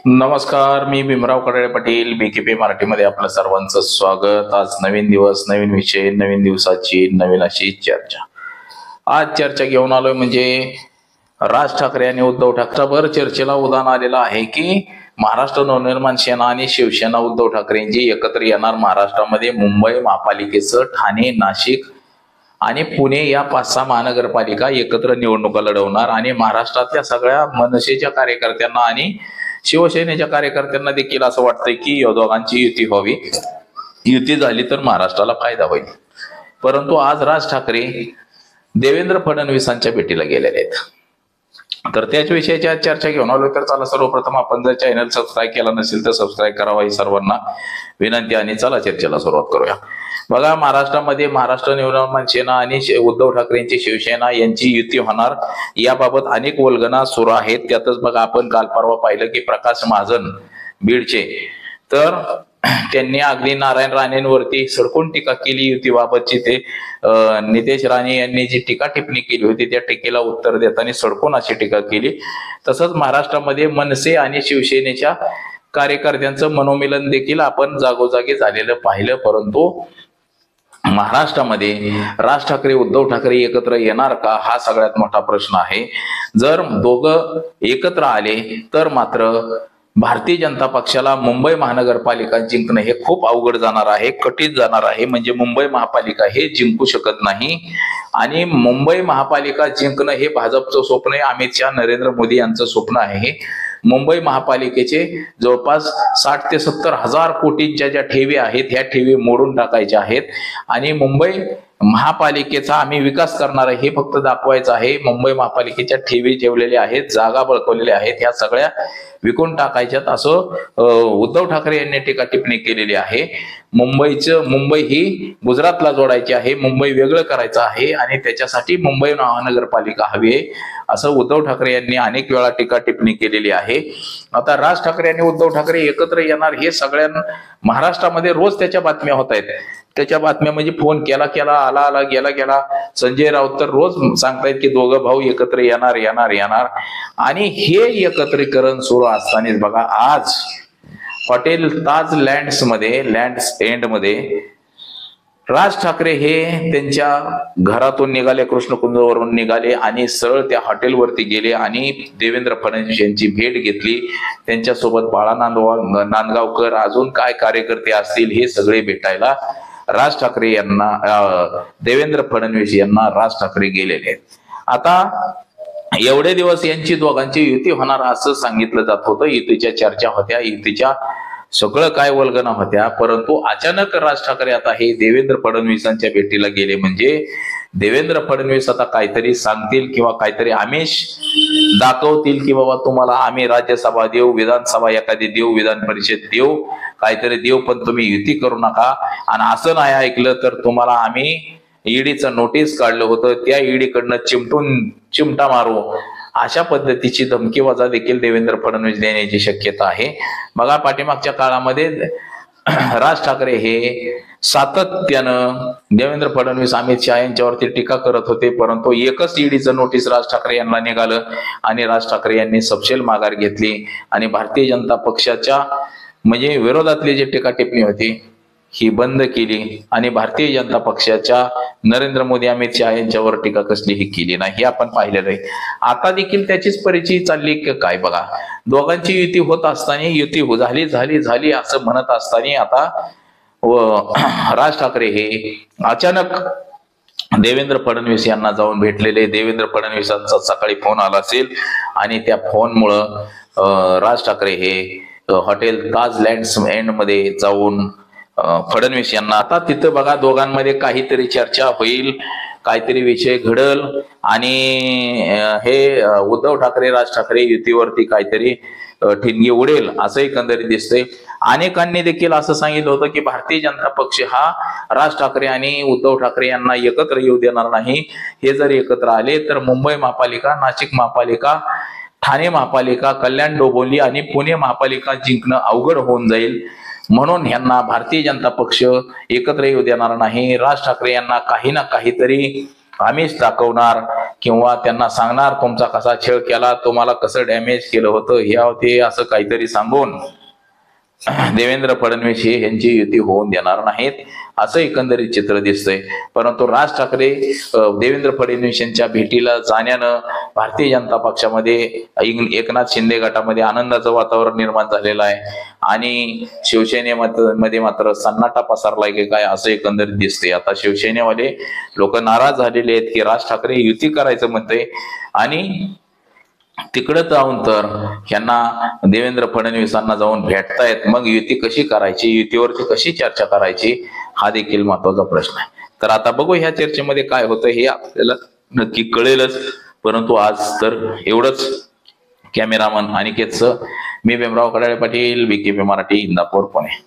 नमस्कार, मी भीमराव कडाळे पाटील, बीकेपी मराठीमध्ये आपलं सर्वांचं स्वागत। आज नवीन दिवस, नवीन विषय, नवीन दिवसाची नवीन अशी चर्चा। आज चर्चा घेऊन आलोय म्हणजे राज ठाकरे आणि उद्धव ठाकरेवर चर्चेला उदाहरण आलेलं आहे की महाराष्ट्र नवनिर्माण सेना आणि शिवसेना उद्धव ठाकरेंची एकत्र येणार महाराष्ट्रामध्ये मुंबई महापालिकेचं ठाणे, नाशिक आणि पुणे या 5-6 महानगरपालिका एकत्र निवडणुका लढवणार आणि महाराष्ट्रातल्या सगळ्या मनसेच्या कार्यकर्त्यांना आणि शिवसेनेच्या कार्यकर्त्यांना देखील असं वाटतंय की या दोघांची युती व्हावी। युती झाली तर महाराष्ट्राला फायदा होईल। परंतु आज राज ठाकरे देवेंद्र फडणवीसांच्या भेटीला गेलेले आहेत, तर त्याच विषयाची आज चर्चा घेऊन आलो। तर चला, सर्वप्रथम आपण जर चॅनल सबस्क्राईब केला नसेल तर सबस्क्राईब करावा ही सर्वांना विनंती आणि चला चर्चेला सुरुवात करूया। बघा, महाराष्ट्रामध्ये महाराष्ट्र नवनिर्माण सेना आणि उद्धव ठाकरेंची शिवसेना यांची युती होणार याबाबत अनेक वल्गना सुरू आहेत। त्यातच बघा, आपण काल परवा पाहिलं की प्रकाश महाजन बीडचे, तर त्यांनी अगदी नारायण राणेंवरती सडकून टीका केली युतीबाबतची। ते नितेश राणे यांनी जी टीका टिप्पणी केली होती त्या टीकेला उत्तर देताना सडकून अशी टीका केली। तसंच महाराष्ट्रामध्ये मनसे आणि शिवसेनेच्या कार्यकर्त्यांचं मनोमिलन देखील आपण जागोजागी झालेलं पाहिलं। परंतु महाराष्ट्रामध्ये राज ठाकरे उद्धव ठाकरे एकत्र येणार का, हा सगळ्यात मोठा प्रश्न आहे। जर दोघं एकत्र आले तर मात्र भारतीय जनता पक्षाला मुंबई महानगरपालिका जिंकणं हे खूप अवघड जाणार आहे, कठीण जाणार आहे। म्हणजे मुंबई महापालिका हे जिंकू शकत नाही आणि मुंबई महापालिका जिंकणं हे भाजपचं स्वप्न आहे, अमित शहा नरेंद्र मोदी यांचं स्वप्न आहे। मुंबई महापालिकेचे जवळपास 60 ते 70 हजार कोटींच्या ज्या ठेवी आहेत ह्या ठेवी मोडून टाकायच्या आहेत आणि मुंबई महापालिकेचा आम्ही विकास करणार आहे हे फक्त दाखवायचं आहे। मुंबई महापालिकेच्या ठेवी ठेवलेल्या आहेत, जागा बळकवलेल्या आहेत, ह्या सगळ्या विकून टाकायच्यात असं उद्धव ठाकरे यांनी टीका टिप्पणी केलेली आहे। मुंबई ही गुजरातला जोडायची आहे, मुंबई वेगळं करायचं आहे आणि त्याच्यासाठी मुंबई महानगरपालिका हवी आहे असं उद्धव ठाकरे यांनी अनेक वेळा टीका टिप्पणी केलेली आहे। आता राज ठाकरे आणि उद्धव ठाकरे एकत्र येणार हे सगळ्यांना महाराष्ट्रामध्ये रोज त्याच्या बातम्या होत आहेत। त्याच्या बातम्या म्हणजे फोन केला आला गेला। संजय राऊत तर रोज सांगतायत की दोघं भाऊ एकत्र येणार आणि हे एकत्रीकरण सुरू असतानाच बघा, आज हॉटेल ताज लँड्स एंड मध्ये राज ठाकरे हे त्यांच्या घरातून निघाले, कृष्णकुंजवरून निघाले आणि सरळ त्या हॉटेलवरती गेले आणि देवेंद्र फडणवीस यांची भेट घेतली। त्यांच्यासोबत बाळा नांदगावकर, अजून काय कार्यकर्ते असतील हे सगळे भेटायला राज ठाकरे यांना, देवेंद्र फडणवीस यांना राज ठाकरे गेलेले आहेत। आता एवढे दिवस यांची दोघांची युती होणार असं सांगितलं जात होतं, युतीच्या चर्चा होत्या, युतीच्या सगळं काय वल्गना होत्या। परंतु अचानक राज ठाकरे आता हे देवेंद्र फडणवीसांच्या भेटीला गेले म्हणजे देवेंद्र फडणवीस आता काहीतरी सांगतील किंवा काहीतरी आमिष दाखवतील की बाबा तुम्हाला आम्ही राज्यसभा देऊ, विधानसभा एखादी देऊ, विधान परिषद देऊ, काहीतरी देऊ, पण तुम्ही युती करू नका। आणि असं नाही ऐकलं तर तुम्हाला आम्ही ईडीचं नोटीस काढलं होतं, त्या ईडीकडनं चिमटा मारू, अशा पद्धतीची धमकीवजा देखील देवेंद्र फडणवीस देण्याची शक्यता आहे। बघा, पाठीमागच्या काळामध्ये राज ठाकरे हे सातत्यानं देवेंद्र फडणवीस, अमित शहा यांच्यावरती टीका करत होते, परंतु एकच ईडीचं नोटीस राज ठाकरे यांना निघालं आणि राज ठाकरे यांनी सपशेल माघार घेतली आणि भारतीय जनता पक्षाच्या म्हणजे विरोधातली जी टीका टिप्पणी होती ही बंद केली आणि भारतीय जनता पक्षाच्या नरेंद्र मोदी, अमित शहा यांच्यावर टीका कसलीही केली नाही, हे आपण पाहिलेलं आहे। आता देखील त्याचीच परिचय चालली काय बघा, दोघांची युती होत असताना, युती झाली असं म्हणत असताना आता राज ठाकरे हे अचानक देवेंद्र फडणवीस यांना जाऊन भेटलेले। देवेंद्र फडणवीसांचा सकाळी फोन आला असेल आणि त्या फोनमुळं राज ठाकरे हे हॉटेल ताज लँड्स एंड मध्ये जाऊन फडणवीस यांना, आता तिथं बघा दोघांमध्ये काहीतरी चर्चा होईल, काहीतरी विषय घडल आणि हे उद्धव ठाकरे राज ठाकरे युतीवरती काहीतरी ठिणगी उडेल असं एकंदरीत दिसतंय। अनेकांनी देखील असं सांगितलं होतं की भारतीय जनता पक्ष हा राज ठाकरे आणि उद्धव ठाकरे यांना एकत्र येऊ देणार नाही। हे जर एकत्र आले तर मुंबई महापालिका, नाशिक महापालिका, ठाणे महापालिका, कल्याण, डोंबिवली आणि पुणे महापालिका जिंकणं अवघड होऊन जाईल। म्हणून यांना भारतीय जनता पक्ष एकत्र येऊ देणार नाही। राज ठाकरे यांना काही ना काहीतरी आम्हीच दाखवणार किंवा त्यांना सांगणार तुमचा कसा छळ केला, तुम्हाला कसं डॅमेज केलं होतं, ह्या ते असं काहीतरी सांगून देवेंद्र फडणवीस हे यांची युती होऊन देणार नाहीत, असं एकंदरीत चित्र दिसतंय. परंतु राज ठाकरे देवेंद्र फडणवीस यांच्या भेटीला जाण्यानं भारतीय जनता पक्षामध्ये एकनाथ शिंदे गटामध्ये आनंदाचं वातावरण निर्माण झालेलं आहे आणि शिवसेनेमध्ये मात्र सन्नाटा पसरलाय की काय असं एकंदरीत दिसते. आता शिवसेनेवाले लोक नाराज झालेले आहेत की राज ठाकरे युती करायचं म्हणते आणि तिकडे जाऊन तर यांना देवेंद्र फडणवीसांना जाऊन भेटतायत, मग युती कशी करायची, युतीवरती कशी चर्चा करायची, हा देखील महत्वाचा प्रश्न आहे. तर आता बघू ह्या चर्चेमध्ये काय होतं हे आपल्याला नक्की कळेलच. परंतु आज तर एवढंच. कॅमेरामन अनिकेतसह मी भीमराव कडाळे पाटील, BKP मराठी, इंदापूर, पुणे.